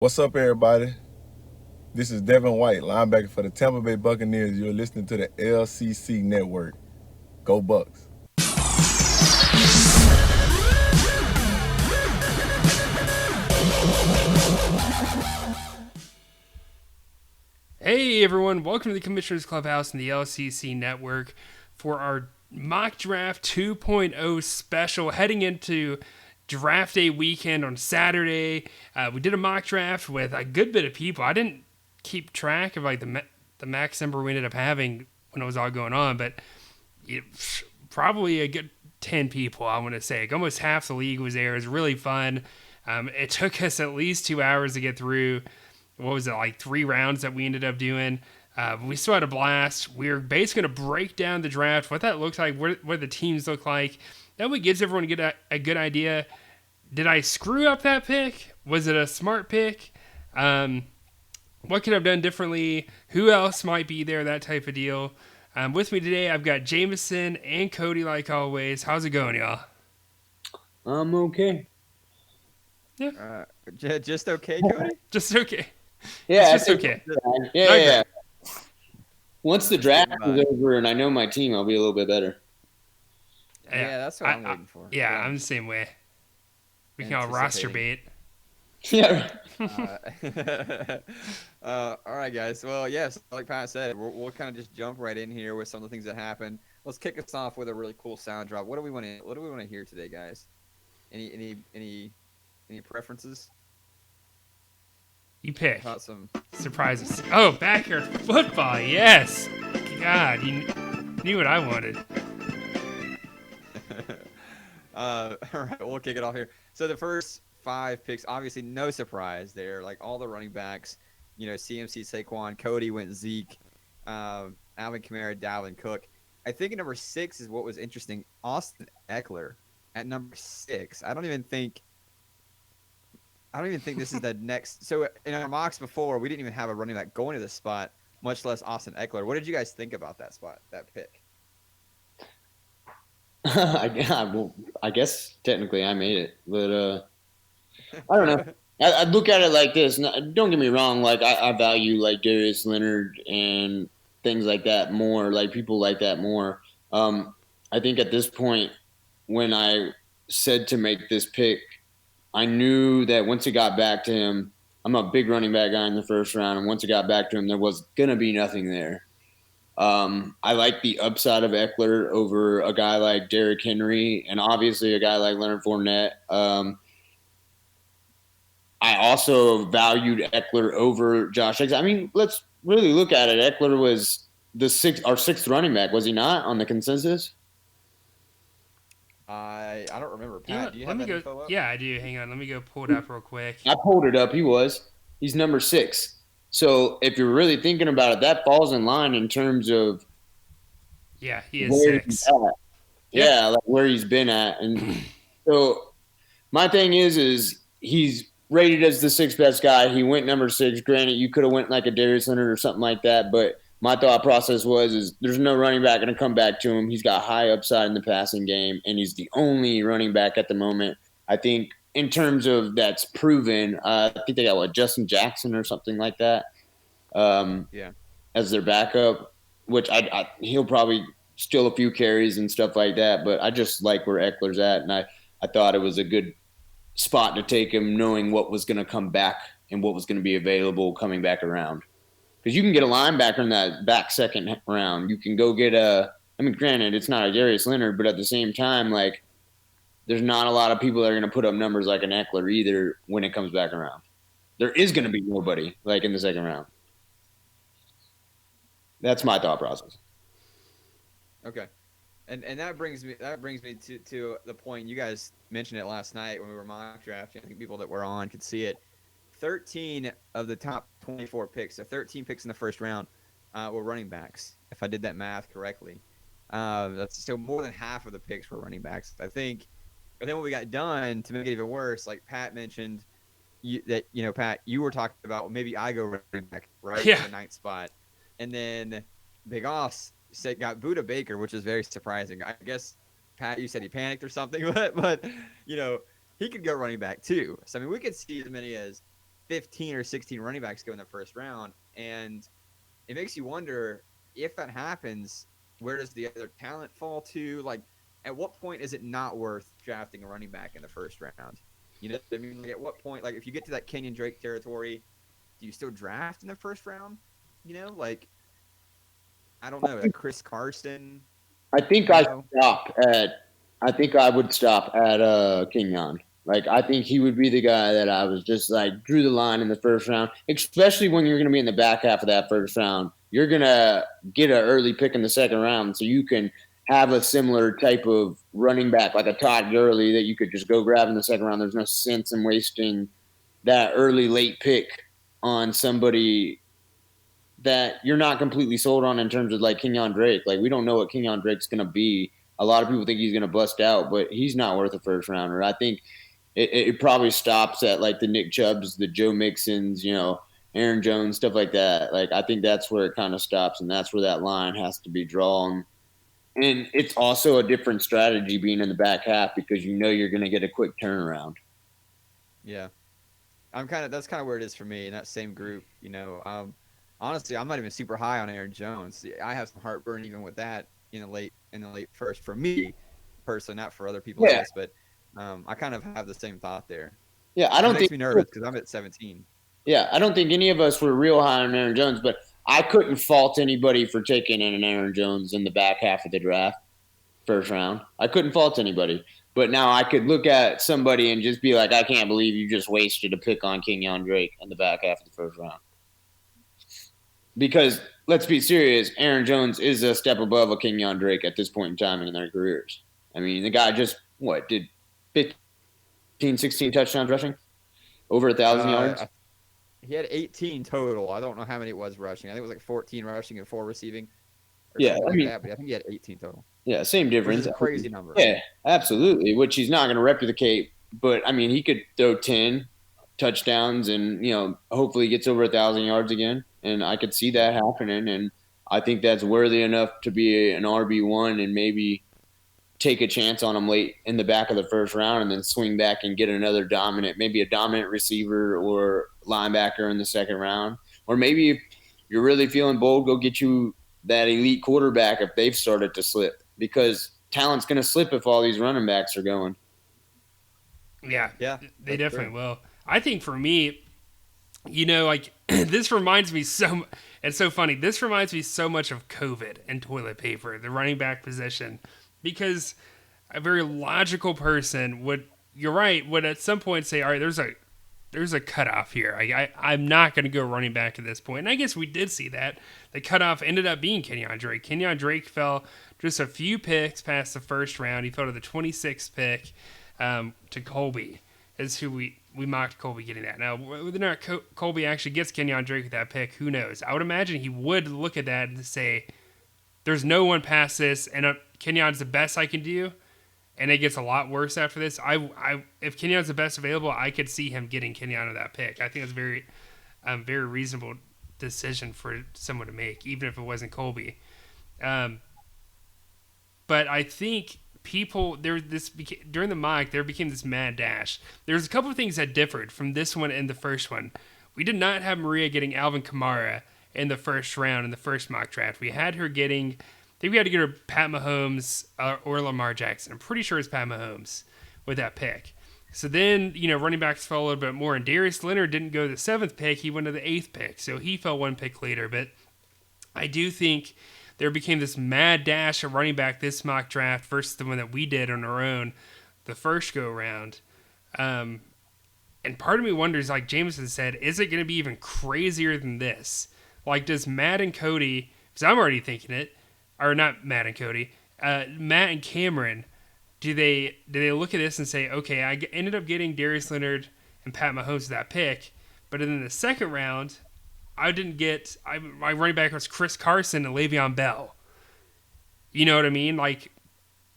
What's up, everybody? This is Devin White, linebacker for the Tampa Bay Buccaneers. You're listening to the LCC Network. Go Bucks. Hey everyone, welcome to the Commissioner's Clubhouse and the LCC Network for our Mock Draft 2.0 special heading into Draft Day weekend on Saturday. We did a mock draft with a good bit of people. I didn't keep track of the max number we ended up having when it was all going on, but it, probably a good 10 people, I want to say. Like almost half the league was there. It was really fun. It took us at least 2 hours to get through. What was it, like 3 rounds that we ended up doing? We still had a blast. We're basically going to break down the draft, what that looks like, what the teams look like. That way gives everyone a good idea. Did I screw up that pick? Was it a smart pick? What could I have done differently? Who else might be there? That type of deal. With me today, I've got Jameson and Cody, like always. How's it going, y'all? I'm okay. Yeah, Just okay, Cody? just okay. Yeah, It's I just think okay. yeah, Not yeah. great. Once the Just draft getting is by. over and I know my team, I'll be a little bit better. Yeah, that's what I'm waiting for. Yeah, Yeah. I'm the same way. We can all roster Anticipating. bait. Yeah. All right, guys. Well, yes, like Pat said, we'll kind of just jump right in here with some of the things that happened. Let's kick us off with a really cool sound drop. What do we want to hear today, guys? Any preferences? You pick. About some. Surprises. Oh, backyard football. Yes. God, you knew what I wanted. All right, we'll kick it off here. So the first 5 picks, obviously, no surprise there. Like all the running backs, CMC, Saquon, Cody went Zeke, Alvin Kamara, Dalvin Cook. I think at number 6 is what was interesting. Austin Eckler at number 6. I don't even think this is the next. So in our mocks before, we didn't even have a running back going to this spot, much less Austin Eckler. What did you guys think about that spot, that pick? I guess technically I made it, but I don't know. I look at it like this. Don't get me wrong. Like I value like Darius Leonard and things like that more. Like people like that more. I think at this point, when I said to make this pick, I knew that once it got back to him, I'm a big running back guy in the first round, and once it got back to him, there was gonna be nothing there. I like the upside of Eckler over a guy like Derrick Henry, and obviously a guy like Leonard Fournette. I also valued Eckler over Josh Jacobs. I mean, let's really look at it. Eckler was our sixth running back, was he not on the consensus? I don't remember. You know Pat, what? do you Let have me that go. info up? Yeah, I do. Hang on. Let me go pull it up real quick. I pulled it up. He's number 6. So if you're really thinking about it, that falls in line in terms of Yeah, he is where he's 6. at. Yep. Yeah, like where he's been at. And so my thing is he's rated as the sixth best guy. He went number 6. Granted, you could have went like a Darius Leonard or something like that, but my thought process was there's no running back going to come back to him. He's got high upside in the passing game, and he's the only running back at the moment. I think in terms of that's proven. I think they got Justin Jackson or something like that Yeah. as their backup, which he'll probably steal a few carries and stuff like that. But I just like where Eckler's at, and I thought it was a good spot to take him, knowing what was going to come back and what was going to be available coming back around. Because you can get a linebacker in that back second round. You can go get I mean, granted, it's not a Darius Leonard, but at the same time, like, there's not a lot of people that are going to put up numbers like an Eckler either when it comes back around. There is going to be nobody like in the second round. That's my thought process. Okay. And that brings me to the point you guys mentioned it last night when we were mock drafting. I think people that were on could see it. 13 of the top 24 picks, so 13 picks in the first round, were running backs. If I did that math correctly, that's so more than half of the picks were running backs. I think. And then when we got done, to make it even worse, like Pat mentioned, Pat, you were talking about, well, maybe I go running back right Yeah. in the 9th spot, and then Big Oss got Buda Baker, which is very surprising. I guess Pat, you said he panicked or something, but he could go running back too. So I mean, we could see as many as 15 or 16 running backs go in the first round, and it makes you wonder if that happens, where does the other talent fall to? Like, at what point is it not worth drafting a running back in the first round? You know what I mean? Like, at what point, like, if you get to that Kenyon Drake territory, do you still draft in the first round? You know, like, I don't know, like Chris Carson. I think I stop at. I think I would stop at Kenyon. Like I think he would be the guy that I was just like drew the line in the first round, especially when you're going to be in the back half of that first round. You're going to get an early pick in the second round, so you can have a similar type of running back like a Todd Gurley that you could just go grab in the second round. There's no sense in wasting that early late pick on somebody that you're not completely sold on in terms of like Kenyon Drake. Like we don't know what Kenyon Drake's going to be. A lot of people think he's going to bust out, but he's not worth a first rounder. I think it probably stops at like the Nick Chubbs, the Joe Mixons, you know, Aaron Jones, stuff like that. Like I think that's where it kind of stops, and that's where that line has to be drawn. And it's also a different strategy being in the back half because you know you're going to get a quick turnaround. Yeah, that's kind of where it is for me in that same group. You know, honestly, I'm not even super high on Aaron Jones. I have some heartburn even with that in the late first for me personally, not for other people, I guess, but I kind of have the same thought there. Yeah, I don't think it makes me nervous because I'm at 17. Yeah, I don't think any of us were real high on Aaron Jones, but I couldn't fault anybody for taking in an Aaron Jones in the back half of the draft, first round. I couldn't fault anybody. But now I could look at somebody and just be like, I can't believe you just wasted a pick on Kenyon Drake in the back half of the first round. Because let's be serious, Aaron Jones is a step above a Kenyon Drake at this point in time in their careers. I mean, the guy just, did 15, 16 touchdowns rushing? Over 1,000 yards? He had 18 total. I don't know how many it was rushing. I think it was like 14 rushing and 4 receiving. Yeah, I mean, that, but I think he had 18 total. Yeah, same difference. Which is a crazy number. Yeah, absolutely. Which he's not going to replicate, but I mean, he could throw 10 touchdowns and hopefully gets over 1,000 yards again. And I could see that happening. And I think that's worthy enough to be an RB1 and maybe take a chance on him late in the back of the first round and then swing back and get another maybe a dominant receiver or linebacker in the second round. Or maybe if you're really feeling bold, go get you that elite quarterback if they've started to slip, because talent's going to slip if all these running backs are going. Yeah, they definitely will. I think for me, like this reminds me it's so funny. This reminds me so much of COVID and toilet paper, the running back position, because a very logical person would at some point say, all right, there's a cutoff here. I'm not going to go running back at this point. And I guess we did see that. The cutoff ended up being Kenyon Drake. Kenyon Drake fell just a few picks past the first round. He fell to the 26th pick to Colby, is who we mocked Colby getting that. Now, whether or not Colby actually gets Kenyon Drake with that pick, who knows? I would imagine he would look at that and say, there's no one past this, and Kenyon's the best I can do. And it gets a lot worse after this. If Kenyon's the best available, I could see him getting Kenyon of that pick. I think it's very reasonable decision for someone to make, even if it wasn't Colby. But I think during the mock there became this mad dash. There's a couple of things that differed from this one and the first one. We did not have Maria getting Alvin Kamara in the first round in the first mock draft. We had her getting. I think we had to get her Pat Mahomes or Lamar Jackson. I'm pretty sure it's Pat Mahomes with that pick. So then, running backs fell a little bit more. And Darius Leonard didn't go to the 7th pick. He went to the 8th pick. So he fell one pick later. But I do think there became this mad dash of running back this mock draft versus the one that we did on our own the first go-around. And part of me wonders, like Jameson said, is it going to be even crazier than this? Like, does Matt and Cody, because I'm already thinking it, or not Matt and Cody, Matt and Cameron, do they look at this and say, okay, I ended up getting Darius Leonard and Pat Mahomes that pick, but in the second round, I didn't get, my running back was Chris Carson and Le'Veon Bell. You know what I mean? Like,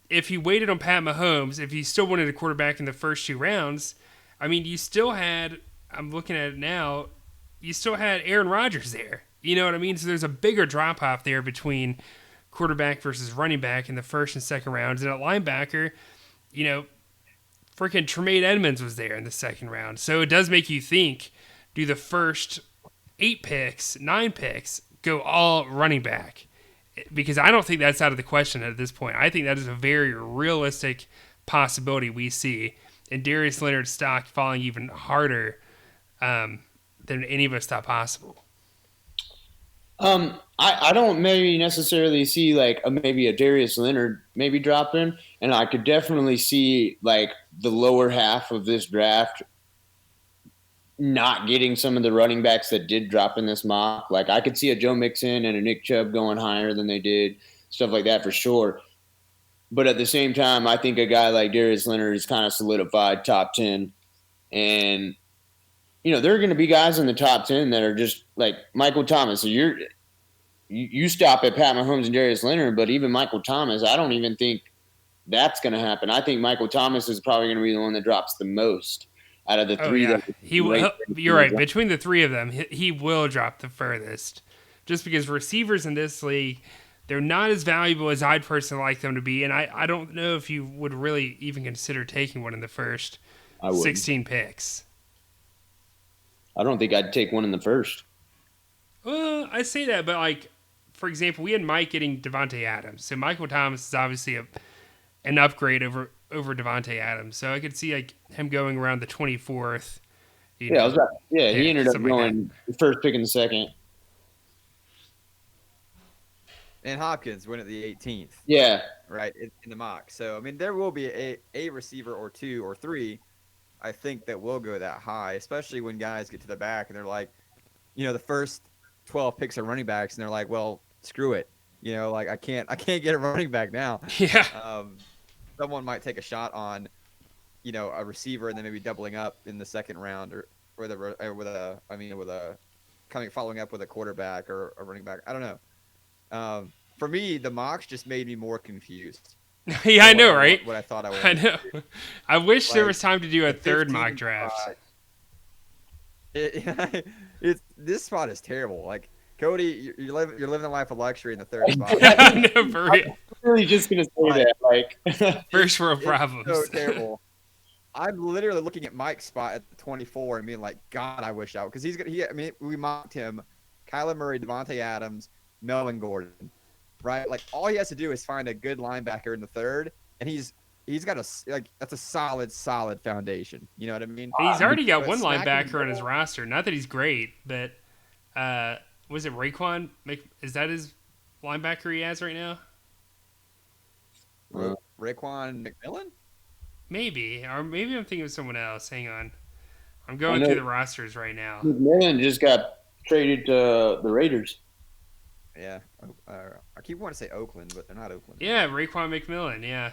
if he waited on Pat Mahomes, if he still wanted a quarterback in the first 2 rounds, I mean, you still had, I'm looking at it now, you still had Aaron Rodgers there. You know what I mean? So there's a bigger drop-off there between quarterback versus running back in the first and second rounds. And at linebacker, freaking Tremaine Edmonds was there in the second round. So it does make you think, do the first 8 picks, 9 picks go all running back? Because I don't think that's out of the question at this point. I think that is a very realistic possibility we see, and Darius Leonard's stock falling even harder than any of us thought possible. I don't maybe necessarily see like maybe a Darius Leonard maybe dropping, and I could definitely see like the lower half of this draft not getting some of the running backs that did drop in this mock. Like I could see a Joe Mixon and a Nick Chubb going higher than they did, stuff like that for sure. But at the same time, I think a guy like Darius Leonard is kind of solidified top 10. And, there are going to be guys in the top 10 that are just like Michael Thomas. So you stop at Pat Mahomes and Darius Leonard, but even Michael Thomas, I don't even think that's going to happen. I think Michael Thomas is probably going to be the one that drops the most out of the three. Yeah. You're right. Between the three of them, he will drop the furthest. Just because receivers in this league, they're not as valuable as I'd personally like them to be, and I don't know if you would really even consider taking one in the first 16 picks. I don't think I'd take one in the first. Well, I say that, but for example, we had Mike getting Devontae Adams, so Michael Thomas is obviously an upgrade over Devontae Adams. So I could see him going around the 24th. He ended up going the first pick in the second. And Hopkins went at the 18th. Yeah. Right, in the mock. So, I mean, there will be a receiver or 2 or 3, I think, that will go that high, especially when guys get to the back and they're like, the first 12 picks are running backs, and they're like, well, screw it. I can't get a running back now. Yeah. Someone might take a shot on, a receiver and then maybe doubling up in the second round following up with a quarterback or a running back. I don't know. For me, the mocks just made me more confused. Yeah, I know, right? What I thought I was. I know. I wish there was time to do a third mock draft. This spot is terrible. Like, Cody, you're living a life of luxury in the third spot. No, for real. I'm really just gonna say that, like, first world problems. So terrible. I'm literally looking at Mike's spot at 24 and being like, God, I wish I would, because we mocked him, Kyler Murray, Devontae Adams, Melvin Gordon, right? Like, all he has to do is find a good linebacker in the third, and he's got that's a solid foundation. You know what I mean? He's already got one linebacker on his roster. Not that he's great, but was it Raekwon? Is that his linebacker he has right now? Raekwon McMillan? Maybe. Or maybe I'm thinking of someone else. Hang on. I'm going through the rosters right now. McMillan just got traded to the Raiders. Yeah. I keep wanting to say Oakland, but they're not Oakland. Yeah, Raekwon McMillan, yeah.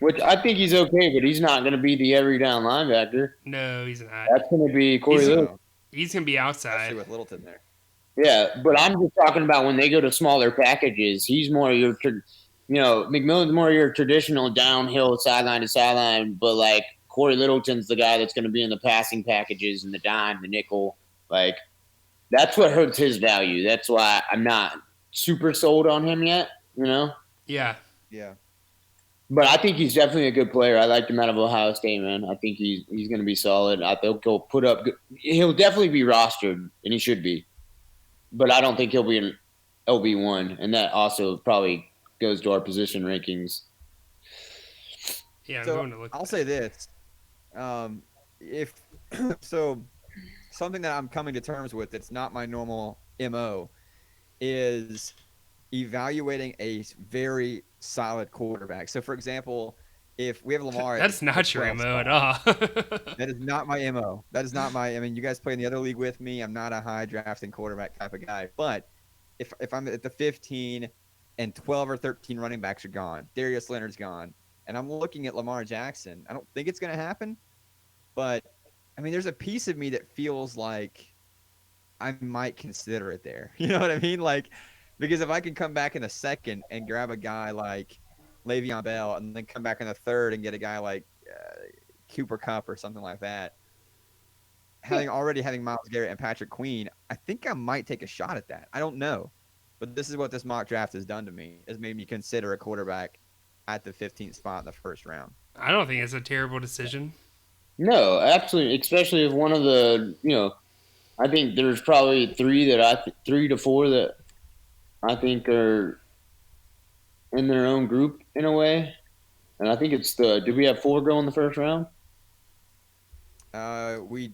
Which I think he's okay, but he's not going to be the every down linebacker. No, he's not. That's going to be Corey Littleton. He's going to be outside. Especially with Littleton there. Yeah, but I'm just talking about when they go to smaller packages. He's more your, McMillan's more your traditional downhill sideline to sideline, but like Corey Littleton's the guy that's going to be in the passing packages and the dime, the nickel. Like, that's what hurts his value. That's why I'm not super sold on him yet, Yeah. Yeah. But I think he's definitely a good player. I liked him out of Ohio State, man. I think he's going to be solid. I think he'll definitely be rostered, and he should be. But I don't think he'll be an LB1, and that also probably goes to our position rankings. Yeah, I'm so going to look. I'll say this. Something that I'm coming to terms with that's not my normal MO is evaluating a very solid quarterback. So, for example, if we have Lamar, that's not your MO at all. That is not my MO. That is not my. I mean, you guys play in the other league with me. I'm not a high drafting quarterback type of guy. But if I'm at the 15 and 12 or 13 running backs are gone, Darius Leonard's gone, and I'm looking at Lamar Jackson, I don't think it's going to happen. But I mean, there's a piece of me that feels like I might consider it there. You know what I mean? Like, because if I can come back in the second and grab a guy like Le'Veon Bell and then come back in the third and get a guy like Cooper Kupp or something like that, having Myles Garrett and Patrick Queen, I think I might take a shot at that. I don't know. But this is what this mock draft has done to me. It's made me consider a quarterback at the 15th spot in the first round. I don't think it's a terrible decision. No, absolutely. Especially if one of the, I think there's probably three to four that I think are in their own group in a way. And I think it's did we have four go in the first round? Uh, we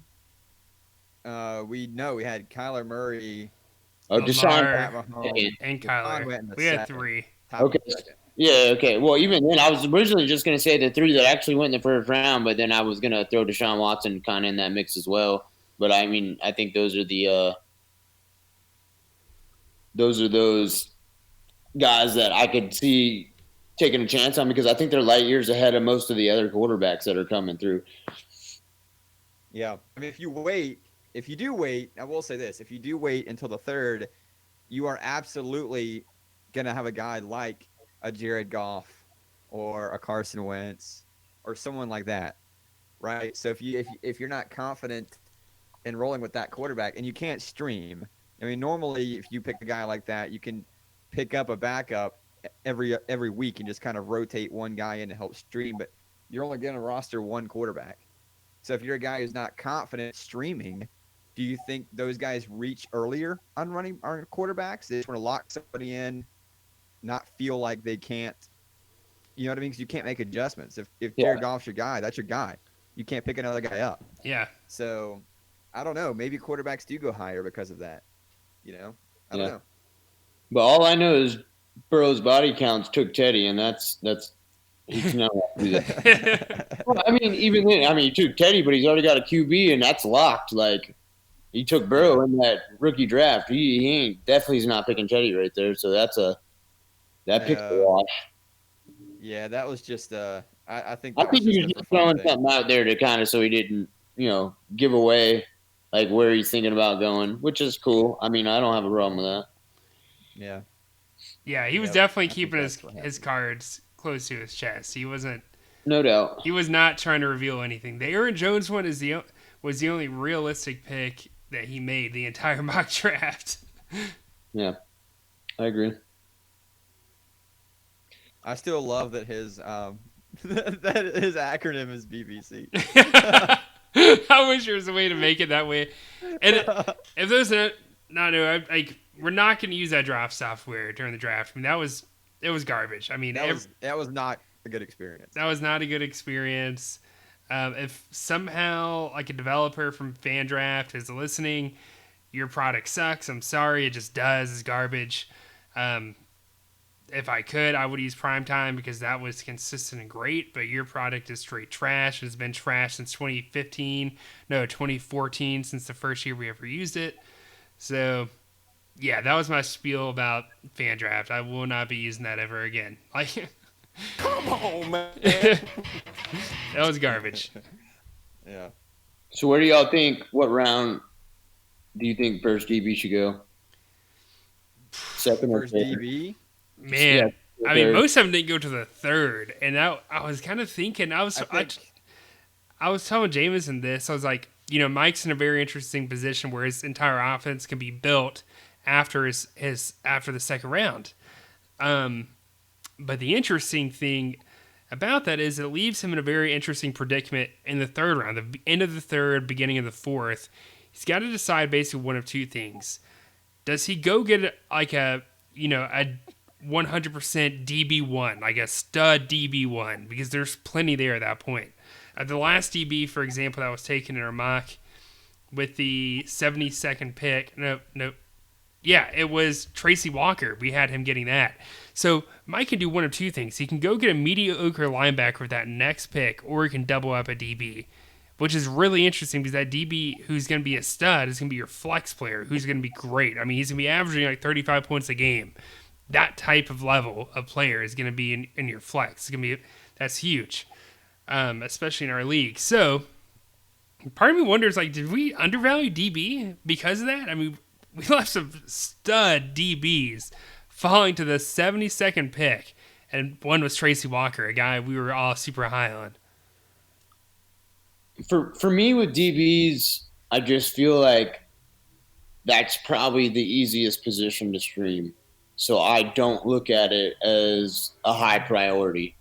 we know we had Kyler Murray, Oh, Deshaun. Pat Lamar Mahomes. and Deshaun Kyler. went in the We had second, 3. top Okay. of the second. Yeah, okay. Well, even then, I was originally just going to say the three that actually went in the first round, but then I was going to throw Deshaun Watson kind of in that mix as well. But I mean, I think those are those guys that I could see taking a chance on because I think they're light years ahead of most of the other quarterbacks that are coming through. Yeah, I mean, if you do wait, I will say this: if you do wait until the third, you are absolutely gonna have a guy like a Jared Goff or a Carson Wentz or someone like that, right? So if you're not confident in rolling with that quarterback and you can't stream, I mean, normally if you pick a guy like that, you can pick up a backup every week and just kind of rotate one guy in to help stream, but you're only going to roster one quarterback. So if you're a guy who's not confident streaming, do you think those guys reach earlier on quarterbacks? They just want to lock somebody in, not feel like they can't, you know what I mean? Because you can't make adjustments. If Jared Goff's your guy, that's your guy. You can't pick another guy up. Yeah. So I don't know. Maybe quarterbacks do go higher because of that. You know, I don't know. But all I know is Burrow's body counts took Teddy, and that's he's not. Well, I mean, even then, I mean, he took Teddy, but he's already got a QB, and that's locked. Like he took Burrow in that rookie draft. He ain't definitely is not picking Teddy right there. So that pick's a wash. Yeah, that was just I think he was just throwing something out there to kind of so he didn't give away like where he's thinking about going, which is cool. I mean, I don't have a problem with that. Yeah. Yeah, he was definitely keeping his cards close to his chest. He wasn't. No doubt. He was not trying to reveal anything. The Aaron Jones one was the only realistic pick that he made the entire mock draft. Yeah, I agree. I still love that his that his acronym is BBC. I wish there was a way to make it that way. And if there's we're not going to use that draft software during the draft. I mean, it was garbage. I mean, that was not a good experience. That was not a good experience. If somehow like a developer from FanDraft is listening, your product sucks. I'm sorry, it just does. It's garbage. If I could, I would use Primetime because that was consistent and great, but your product is straight trash. It's been trash since 2014, since the first year we ever used it. So, yeah, that was my spiel about FanDraft. I will not be using that ever again. Like, come on, man. That was garbage. Yeah. So where do y'all think, what round do you think first DB should go? Second first DB? Man, yeah, I mean, most of them didn't go to the third, and I was kind of thinking, I was telling Jameson this. I was like, Mike's in a very interesting position where his entire offense can be built after after the second round. But the interesting thing about that is it leaves him in a very interesting predicament in the third round, the end of the third, beginning of the fourth. He's got to decide basically one of two things. Does he go get like a 100% DB1, like a stud DB1, because there's plenty there at that point. The last DB, for example, that was taken in our mock with the 72nd pick. Nope. Yeah, it was Tracy Walker. We had him getting that. So Mike can do one of two things. He can go get a mediocre linebacker with that next pick, or he can double up a DB, which is really interesting because that DB who's going to be a stud is going to be your flex player, who's going to be great. I mean, he's going to be averaging like 35 points a game. That type of level of player is going to be in your flex. That's huge, especially in our league. So part of me wonders, like, did we undervalue DB because of that? I mean, we left some stud DBs falling to the 72nd pick, and one was Tracy Walker, a guy we were all super high on. For me with DBs, I just feel like that's probably the easiest position to stream. So I don't look at it as a high priority.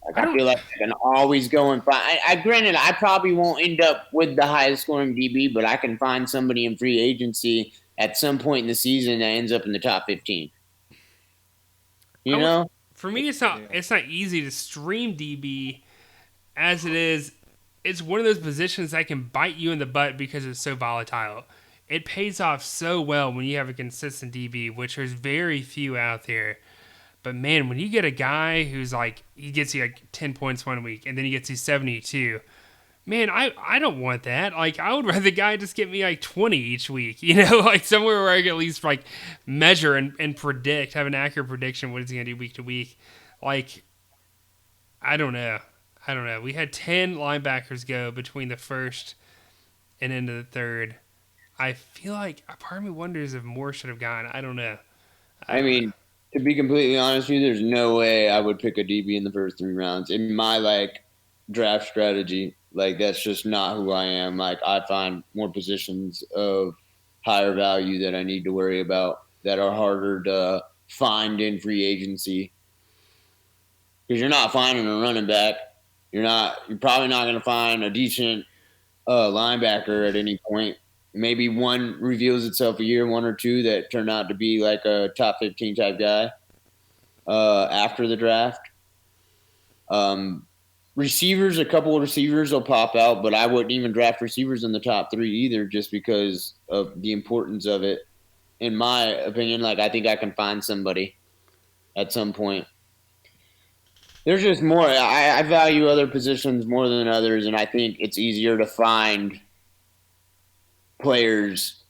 Like, I feel like I can always go and find. Granted, I probably won't end up with the highest scoring DB, but I can find somebody in free agency at some point in the season that ends up in the top 15. You know? For me, it's not easy to stream DB as it is. It's one of those positions that can bite you in the butt because it's so volatile. It pays off so well when you have a consistent DB, which there's very few out there. But man, when you get a guy who's like, he gets you like 10 points one week and then he gets you 72, man, I don't want that. Like, I would rather the guy just get me like 20 each week, like somewhere where I can at least like measure and predict, have an accurate prediction what he's going to do week to week. Like, I don't know. We had 10 linebackers go between the first and into the third. I feel like a part of me wonders if more should have gone. I don't know. I mean, to be completely honest with you, there's no way I would pick a DB in the first 3 rounds. In my draft strategy, that's just not who I am. I find more positions of higher value that I need to worry about that are harder to find in free agency. Because you're not finding a running back. You're probably not going to find a decent linebacker at any point. Maybe one reveals itself a year, 1 or 2 that turned out to be like a top 15 type guy after the draft. Receivers, a couple of receivers will pop out, but I wouldn't even draft receivers in the top 3 either just because of the importance of it. In my opinion, I think I can find somebody at some point. There's just more. I value other positions more than others, and I think it's easier to find players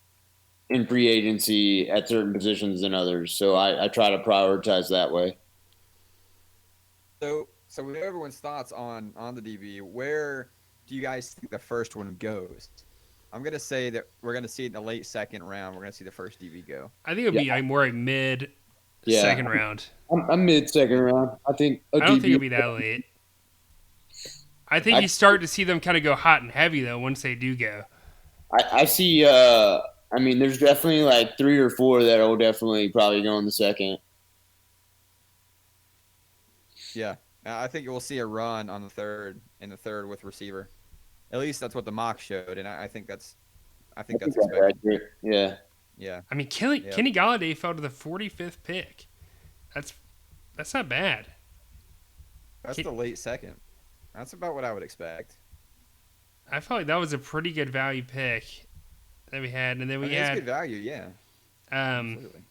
in free agency at certain positions than others. So I try to prioritize that way. So with everyone's thoughts on the DB, where do you guys think the first one goes? I'm going to say that we're going to see it in the late second round. We're going to see the first DB go. I think it would be more like mid second round. I'm mid second round. I think I don't think it'd be that late. I think you start to see them kind of go hot and heavy though once they do go. I see. There's definitely 3 or 4 that will definitely probably go in the second. Yeah, I think we'll see a run on the third with receiver. At least that's what the mock showed, and I think that's expected. Yeah. Yeah. I mean, Kenny Galladay fell to the 45th pick. That's not bad. That's the late second. That's about what I would expect. I felt like that was a pretty good value pick that we had, and then we had good value, yeah. Absolutely.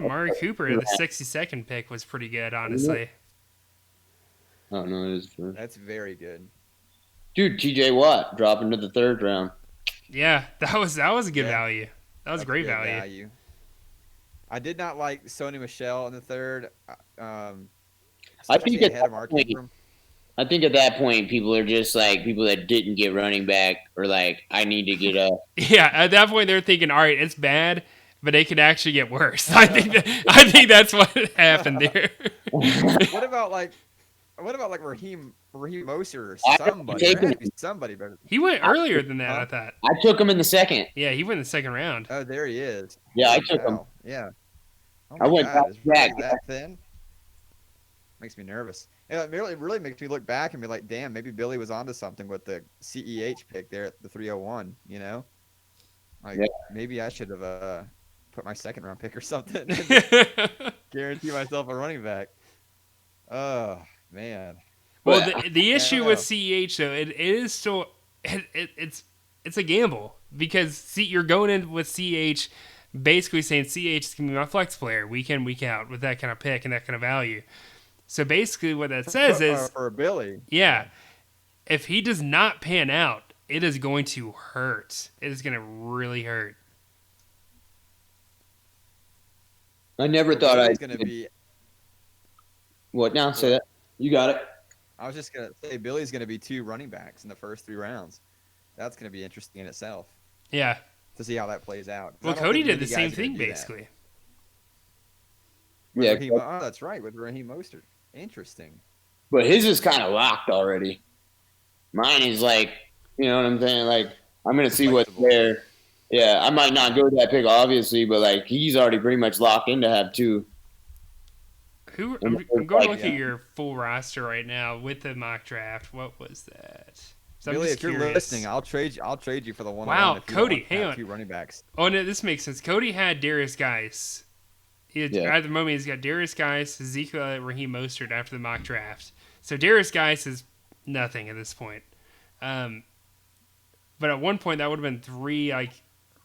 Amari Cooper, the 62nd pick was pretty good, honestly. Oh no, it is true. That's very good, dude. TJ Watt dropping to the 3rd round. Yeah, that was a good value. That was great value. I did not like Sony Michel in the 3rd. I think at that point, people are just people that didn't get running back or I need to get up. Yeah, at that point they're thinking, all right, it's bad, but it could actually get worse. I think that's what happened there. What about Raheem Mostert or somebody better? He went earlier than that, I thought. I took him in the 2nd. Yeah, he went in the 2nd round. Oh, there he is. Yeah, I took him. Yeah. Oh I went back. That thin? Makes me nervous. It really makes me look back and be like, damn, maybe Billy was onto something with the CEH pick there at the 301, Maybe I should have put my 2nd round pick or something and guarantee myself a running back. Oh, man. Well, the issue with CEH, though, it is still it's a gamble because you're going in with CEH basically saying CEH is going to be my flex player week in, week out with that kind of pick and that kind of value. So basically what that says is... For Billy. Yeah. If he does not pan out, it is going to hurt. It is going to really hurt. I never thought I was going to be... What now? Say that. You got it. I was just going to say Billy's going to be 2 running backs in the first 3 rounds. That's going to be interesting in itself. Yeah. To see how that plays out. Well, Cody did the same thing, basically. Yeah. That's right, with Raheem Mostert. Interesting. But his is kind of locked already. Mine is you know what I'm saying? I'm going to see what's there. Yeah, I might not go to that pick, obviously, but he's already pretty much locked in to have 2. I'm going to look at your full roster right now with the mock draft. What was that? So Billy, I'm if you're curious. listening, I'll trade you for the one. Wow, If you Cody, don't hang have on. 2 running backs. Oh no, this makes sense. Cody had Darius Geis. At the moment, he's got Darius Geis, Ezekiel, Raheem Mostert after the mock draft. So Darius Geis is nothing at this point. But at one point, that would have been 3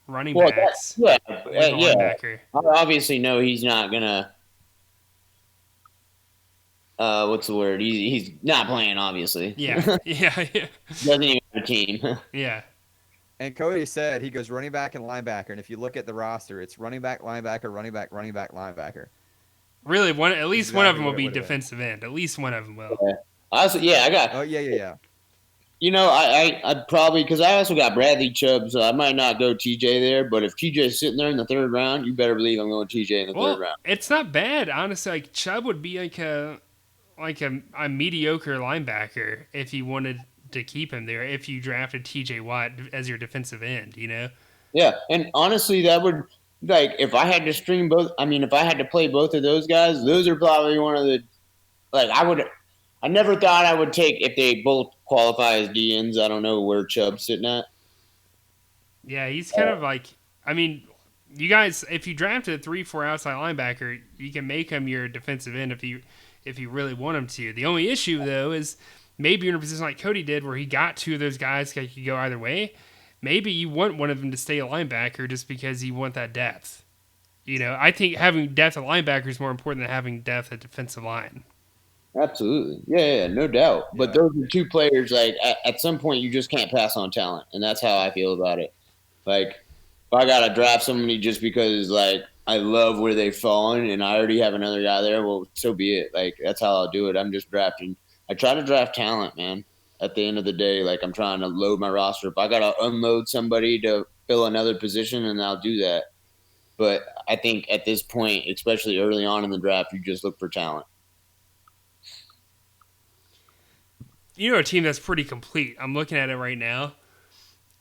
running backs with a linebacker. I obviously know he's not gonna. What's the word? He's not playing, obviously. Yeah. Doesn't even have a team. Yeah. And Cody said he goes running back and linebacker, and if you look at the roster, it's running back, linebacker, running back, linebacker. Really, at least one of them will be would've been. defensive end. At least one of them will. I got. Oh yeah. You know, I'd probably, because I also got Bradley Chubb, so I might not go TJ there. But if TJ's sitting there in the 3rd round, you better believe I'm going TJ in the 3rd round. It's not bad, honestly. Like Chubb would be like a mediocre linebacker if you wanted to keep him there. If you drafted TJ Watt as your defensive end, you know. Yeah, and honestly, that would if I had to stream both. I mean, if I had to play both of those guys, those are probably one of the I never thought I would take if they both qualify as DNs. I don't know where Chubb's sitting at. Yeah, he's kind of you guys, if you drafted a 3-4 outside linebacker, you can make him your defensive end if you really want him to. The only issue though is maybe you're in a position like Cody did where he got 2 of those guys that could go either way. Maybe you want one of them to stay a linebacker just because you want that depth. You know, I think having depth at linebacker is more important than having depth at defensive line. Absolutely. Yeah, no doubt. But those are 2 players, at some point you just can't pass on talent. And that's how I feel about it. If I got to draft somebody just because, I love where they've fallen and I already have another guy there, well, so be it. That's how I'll do it. I'm just drafting. I try to draft talent, man. At the end of the day, I'm trying to load my roster. If I got to unload somebody to fill another position, then I'll do that. But I think at this point, especially early on in the draft, you just look for talent. You know, a team that's pretty complete. I'm looking at it right now,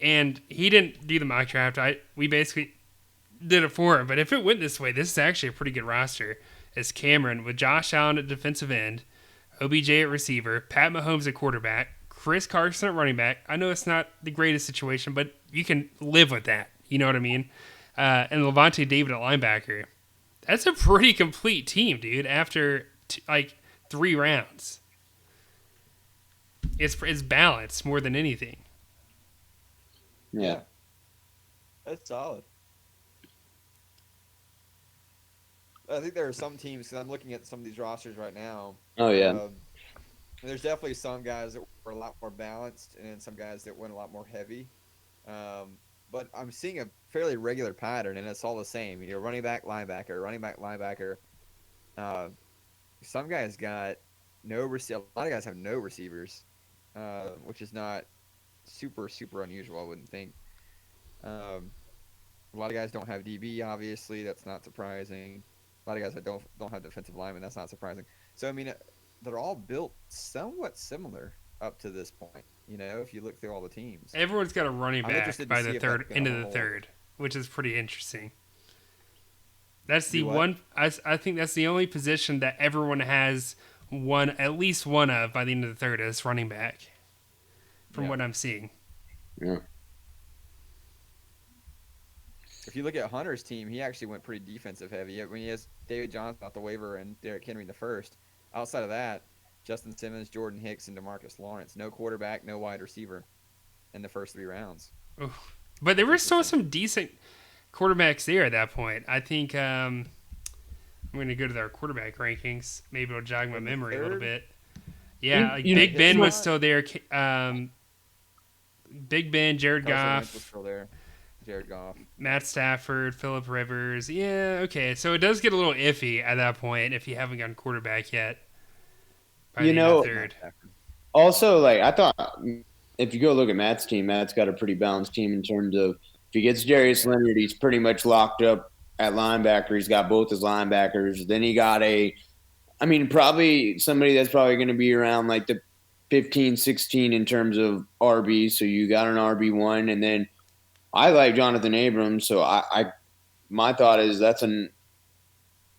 and he didn't do the mock draft. We basically did it for him. But if it went this way, this is actually a pretty good roster. It's Cameron with Josh Allen at defensive end, OBJ at receiver, Pat Mahomes at quarterback, Chris Carson at running back. I know it's not the greatest situation, but you can live with that. You know what I mean? And Levante David at linebacker. That's a pretty complete team, dude. After 3 rounds. It's balanced more than anything. Yeah. That's solid. I think there are some teams, because I'm looking at some of these rosters right now. Oh, yeah. There's definitely some guys that were a lot more balanced and some guys that went a lot more heavy. But I'm seeing a fairly regular pattern, and it's all the same. You know, running back, linebacker. Some guys got no receiver. A lot of guys have no receivers, which is not super, super unusual, I wouldn't think. A lot of guys don't have DB, obviously. That's not surprising. A lot of guys that don't have defensive linemen. That's not surprising. So, I mean, they're all built somewhat similar up to this point. You know, if you look through all the teams, everyone's got a running back by the third, into the hold. third, which is pretty interesting. That's the Do what? one. I think that's the only position that everyone has at least one of by the end of the third is running back. From what I'm seeing. Yeah. If you look at Hunter's team, he actually went pretty defensive heavy. When he has David Johnson off the waiver and Derrick Henry in the first. Outside of that, Justin Simmons, Jordan Hicks, and DeMarcus Lawrence. No quarterback, no wide receiver in the first 3 rounds. Oof. But there were still some decent quarterbacks there at that point. I think I'm going to go to our quarterback rankings. Maybe it'll jog my memory a little bit. Yeah, Big Ben was still there. Big Ben, Jared Goff. Was still there. Jared Goff. Matt Stafford, Phillip Rivers. Yeah, okay. So it does get a little iffy at that point if you haven't gotten quarterback yet. Third. Also, I thought if you go look at Matt's team, Matt's got a pretty balanced team in terms of if he gets Darius Leonard, he's pretty much locked up at linebacker. He's got both his linebackers. Then he got probably somebody that's probably going to be around the 15, 16 in terms of RB. So you got an RB1, and then I like Jonathan Abrams, so my thought is that's a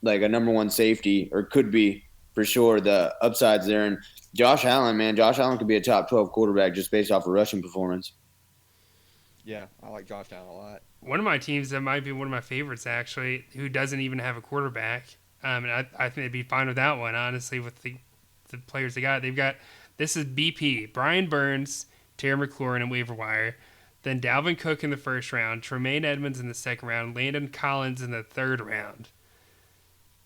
number 1 safety, or could be for sure the upsides there. And Josh Allen, man, Josh Allen could be a top 12 quarterback just based off of rushing performance. Yeah, I like Josh Allen a lot. One of my teams that might be one of my favorites, actually, who doesn't even have a quarterback. And I think they'd be fine with that one, honestly, with the players they got. They've got, this is BP, Brian Burns, Terry McLaurin, and waiver wire. Then Dalvin Cook in the first round, Tremaine Edmonds in the second round, Landon Collins in the third round.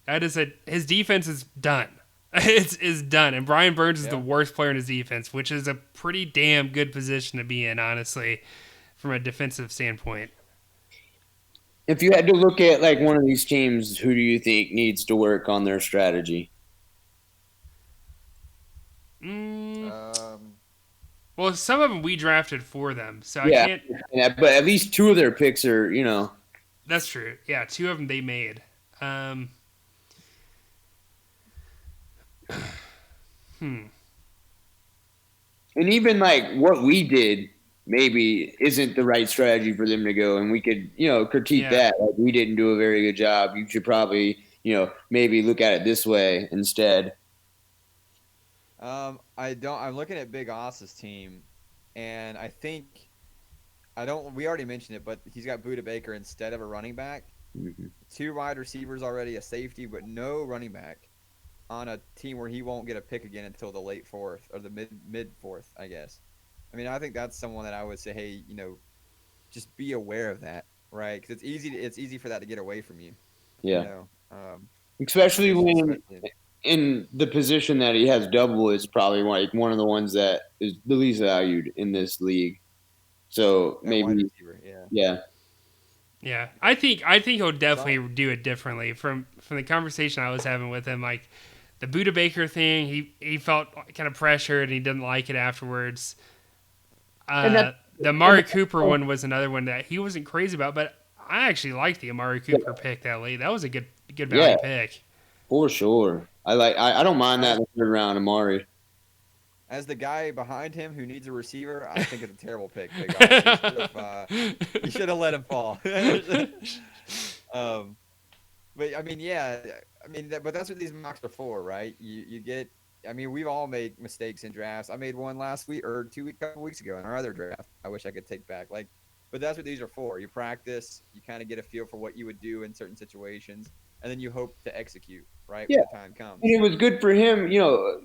That is his defense is done. It's done. And Brian Burns is the worst player in his defense, which is a pretty damn good position to be in, honestly, from a defensive standpoint. If you had to look at like one of these teams, who do you think needs to work on their strategy? Well, some of them we drafted for them, so I can't. Yeah, but at least two of their picks are, That's true. Yeah, two of them they made. And even like what we did maybe isn't the right strategy for them to go, and we could, critique that. Like, we didn't do a very good job. You should probably, maybe look at it this way instead. I'm looking at Big Oss's team, and we already mentioned it, but he's got Budda Baker instead of a running back. Mm-hmm. 2 wide receivers already, a safety, but no running back on a team where he won't get a pick again until the late fourth or the mid fourth, I guess. I mean, I think that's someone that I would say, hey, just be aware of that, right? Because it's easy for that to get away from you. Yeah. Especially when in the position that he has double is probably like one of the ones that is the least valued in this league. So maybe, yeah. I think he'll definitely do it differently. From the conversation I was having with him, like the Budda Baker thing, he felt kind of pressured and he didn't like it afterwards. The Amari Cooper one was another one that he wasn't crazy about, but I actually liked the Amari Cooper pick that late. That was a good value pick. For sure. I don't mind that in the third round, Amari. As the guy behind him who needs a receiver, I think it's a terrible pick. You should have let him fall. But I mean, but that's what these mocks are for, right? You get. I mean, we've all made mistakes in drafts. I made one last week or couple weeks ago in our other draft. I wish I could take back. But that's what these are for. You practice. You kind of get a feel for what you would do in certain situations, and then you hope to execute, right? Yeah. When the time comes. And it was good for him.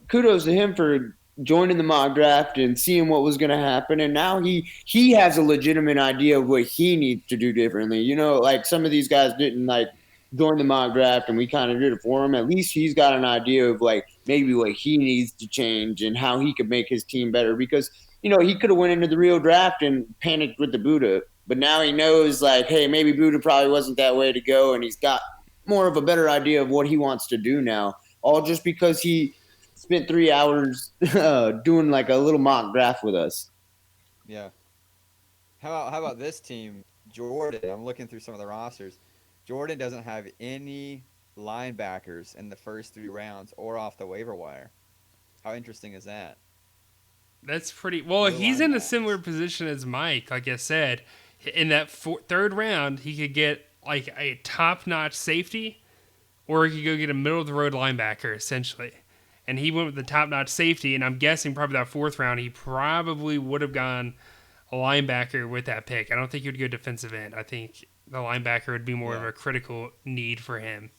Kudos to him for joining the mock draft and seeing what was going to happen. And now he has a legitimate idea of what he needs to do differently. Like some of these guys didn't join the mock draft and we kind of did it for him. At least he's got an idea of maybe what he needs to change and how he could make his team better, because, he could have went into the real draft and panicked with the Budda, but now he knows hey, maybe Budda probably wasn't that way to go. And he's got more of a better idea of what he wants to do now, all just because he spent 3 hours doing a little mock draft with us. Yeah. How about this team, Jordan? I'm looking through some of the rosters. Jordan doesn't have any linebackers in the first 3 rounds or off the waiver wire. How interesting is that? That's pretty well. He's in a similar position as Mike. Like I said, in that third round, he could get a top-notch safety, or he could go get a middle-of-the-road linebacker, essentially. And he went with the top-notch safety, and I'm guessing probably that fourth round, he probably would have gone a linebacker with that pick. I don't think he would go defensive end. I think the linebacker would be more of a critical need for him.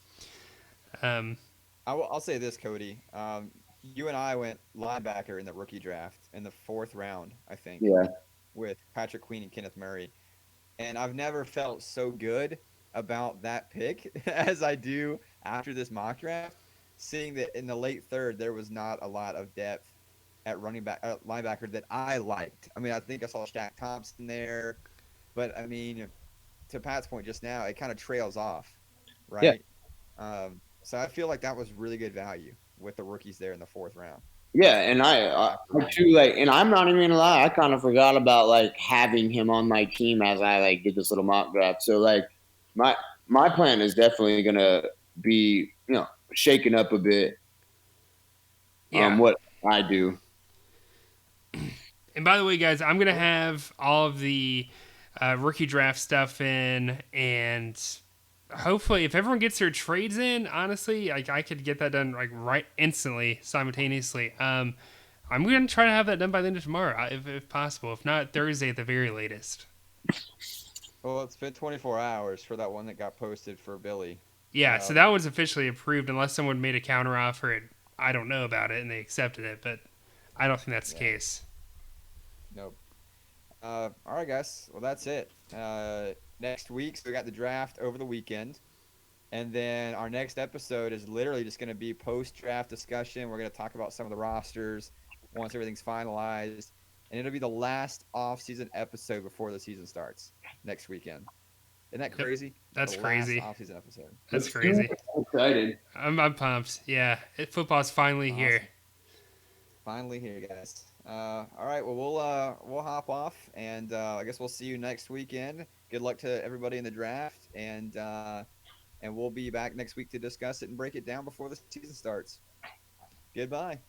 I'll say this, Cody. You and I went linebacker in the rookie draft in the 4th round, I think. Yeah. With Patrick Queen and Kenneth Murray. And I've never felt so good about that pick as I do after this mock draft, seeing that in the late 3rd there was not a lot of depth at linebacker that I liked. I mean, I think I saw Shaq Thompson there, but I mean, to Pat's point just now, it kind of trails off, right? Yeah. So I feel like that was really good value with the rookies there in the 4th round. Yeah, and I too, and I'm not even gonna lie, I kind of forgot about having him on my team as I did this little mock draft. So my plan is definitely gonna be shaken up a bit. What I do. And by the way, guys, I'm gonna have all of the rookie draft stuff in, and hopefully, if everyone gets their trades in, honestly, I could get that done like right instantly, simultaneously. I'm gonna try to have that done by the end of tomorrow, if possible. If not, Thursday at the very latest. Well, it's been 24 hours for that one that got posted for Billy. Yeah, so that one's officially approved, unless someone made a counteroffer and I don't know about it and they accepted it, but I don't think that's the case. Nope. All right, guys. Well, that's it. Next week, so we got the draft over the weekend. And then our next episode is literally just going to be post-draft discussion. We're going to talk about some of the rosters once everything's finalized. And it'll be the last off-season episode before the season starts next weekend. Isn't that crazy? That's the crazy. Last off-season episode. That's crazy. I'm excited. I'm pumped. Yeah, football's finally Awesome. here. Finally here, guys. All right. Well, we'll hop off, and I guess we'll see you next weekend. Good luck to everybody in the draft, and we'll be back next week to discuss it and break it down before the season starts. Goodbye.